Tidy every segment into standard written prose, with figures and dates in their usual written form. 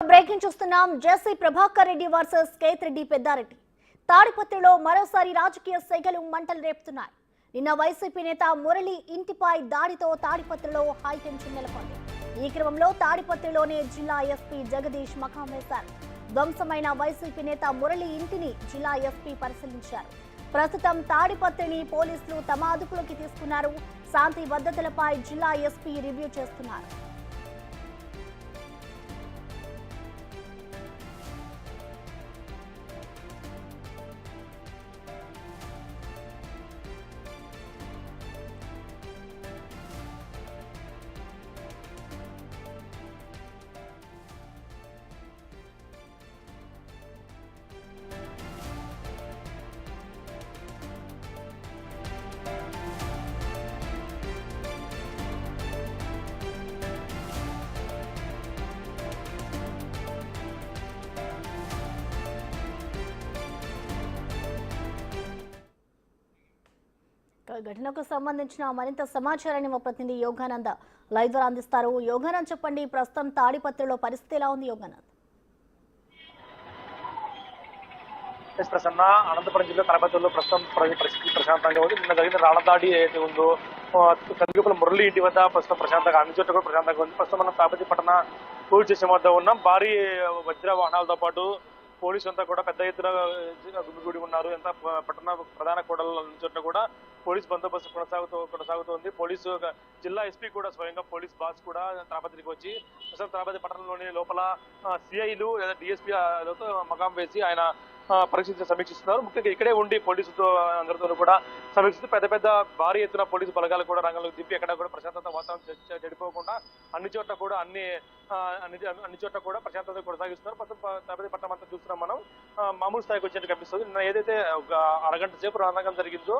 Breaking చూస్తున్నాం. జేసీ Prabhakar Reddy versus Kethireddy Peddareddy. తాడిపత్రిలో మరోసారి రాజకీయ సెగలు మంటలు రేపుతున్నాయి. నిన్న వైసీపీ నేత మురళి ఇంటిపై దాడితో తాడిపత్రిలో హైటెన్షన్ నెలకొంది. ఈ క్రమంలో తాడిపత్రిలోనే జిల్లా ఎస్పీ జగదీష్ మకాం వేశారు. ధ్వంసమైన వైసీపీ నేత మురళి ఇంటిని జిల్లా ఎస్పీ పరిశీలించారు. ప్రస్తుతం తాడిపత్రిని పోలీసులు తమ అదుపులోకి తీసుకున్నారు. శాంతి భద్రతలపై జిల్లా ఎస్పీ రివ్యూ చేస్తున్నారు. ఘటనకు సంబంధించిన మరింత సమాచారాన్ని మా ప్రతినిధి యోగానంద లైవ్ ద్వారా అందిస్తారు. యోగానంద్, చెప్పండి, ప్రస్తుతం తాడిపత్రిలో పరిస్థితి ఎలా ఉంది? యోగానంద్. ప్రసన్న, అనంతపురం జిల్లా తాడిపత్రిలో ప్రస్తుతం పరిస్థితి ప్రశాంతంగా ఉంది. నిన్న జరిగిన రాళ్లదాడి ఏదైతే ఉందో కందిగొప్పల మురళి ఇంటి వద్ద ప్రస్తుతం ప్రశాంతంగా, అన్ని చోట్ల కూడా ప్రశాంతంగా ఉంది. ప్రస్తుతం మనం తాడిపత్రి పట్టణ పోలీస్ స్టేషన్ వద్ద ఉన్నాం. భారీ వజ్ర వాహనాలతో పాటు పోలీసు అంతా కూడా పెద్ద ఎత్తున గుమిగూడి ఉన్నారు. ఎంత పట్టణ ప్రధాన కూడల చోట్ల కూడా పోలీస్ బందోబస్తు కొనసాగుతోంది. పోలీసు జిల్లా ఎస్పీ కూడా స్వయంగా పోలీస్ బాస్ కూడా తాడిపత్రికి వచ్చి ప్రస్తుతం తాడిపత్రి పట్టణంలోని లోపల సిఐలు లేదా డిఎస్పీలతో మకాం వేసి ఆయన సమీక్షిస్తున్నారు. ముఖ్యంగా ఇక్కడే ఉండి పోలీసులతో అందరితో కూడా సమీక్షిస్తూ పెద్ద భారీ ఎత్తున పోలీసు బలగాలు కూడా రంగంలోకి దింపి ఎక్కడ కూడా ప్రశాంతత వాతావరణం చెడిపోకుండా అన్ని చోట్ల కూడా ప్రశాంతత కొనసాగిస్తున్నారు. ప్రస్తుతం పట్టణం అంతా చూస్తున్నాం మనం. మామూలు స్థాయికి వచ్చినట్టు కనిపిస్తుంది. నిన్న ఏదైతే అరగంట సేపు రణరంగం జరిగిందో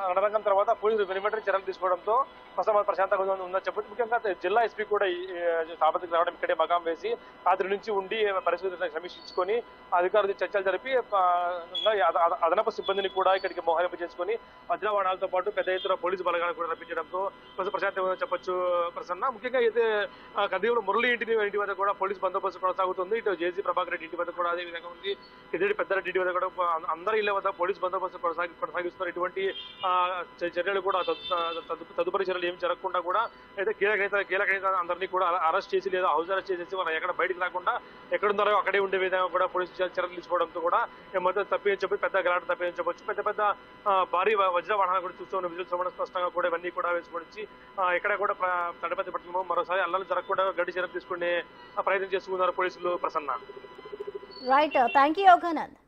రణరంగం తర్వాత పోలీసులు వెనువెంటనే చర్యలు తీసుకోవడంతో ప్రస్తుతం ప్రశాంతంగా ఉందని చెప్పొచ్చు. ముఖ్యంగా జిల్లా ఎస్పీ కూడా తాడిపత్రికి రావడం, ఇక్కడే మకాం వేసి రాత్రి నుంచి ఉండి పరిస్థితులను సమీక్షించుకొని అధికారులతో చర్చలు జరిపి అదనపు సిబ్బందిని కూడా ఇక్కడికి మోహరింప చేసుకుని వజ్రవాహనాలతో పాటు పెద్ద ఎత్తున పోలీసు బలగాలను కూడా రప్పించడంతో కొంచెం ప్రశాంతంగా చెప్పొచ్చు. ప్రసన్న, ముఖ్యంగా అయితే కందిగొప్పల మురళి ఇంటి వద్ద కూడా పోలీసు బందోబస్తు కొనసాగుతుంది. ఇటు జేసీ ప్రభాకర్ రెడ్డి ఇంటి వద్ద కూడా అదే విధంగా ఉంది. కేతిరెడ్డి పెద్దారెడ్డి ఇంటి వద్ద కూడా అందరి ఇళ్ల వద్ద పోలీసు బందోబస్తు కొనసాగిస్తున్నారు. ఇటువంటి చర్యలు కూడా తదుపరి చర్యలు ఏమి జరగకుండా కూడా అయితే కీలక అందరినీ కూడా అరెస్ట్ చేసి లేదా హౌస్ అరెస్ట్ చేసేసి వాళ్ళు ఎక్కడ బయటకు రాకుండా ఎక్కడున్నారో అక్కడే ఉండే విధంగా కూడా పోలీసు చర్యలు తీసుకోవడంతో కూడా మొత్తం తప్పించబోయి పెద్ద గలాట తప్పించవచ్చు. పెద్ద భారీ వజ్ర వాహనాలు కూడా చూస్తూ ఉన్న విజువల్ స్పష్టంగా కూడా ఇవన్నీ కూడా వేసుకొచ్చి ఎక్కడ కూడా తాడిపత్రి పట్టణంలో మరోసారి అల్లలు జరగకుండా గట్టి చర్యలు తీసుకునే ప్రయత్నం చేస్తున్నారు పోలీసులు. Prasanna. Right, thank you Yoganand.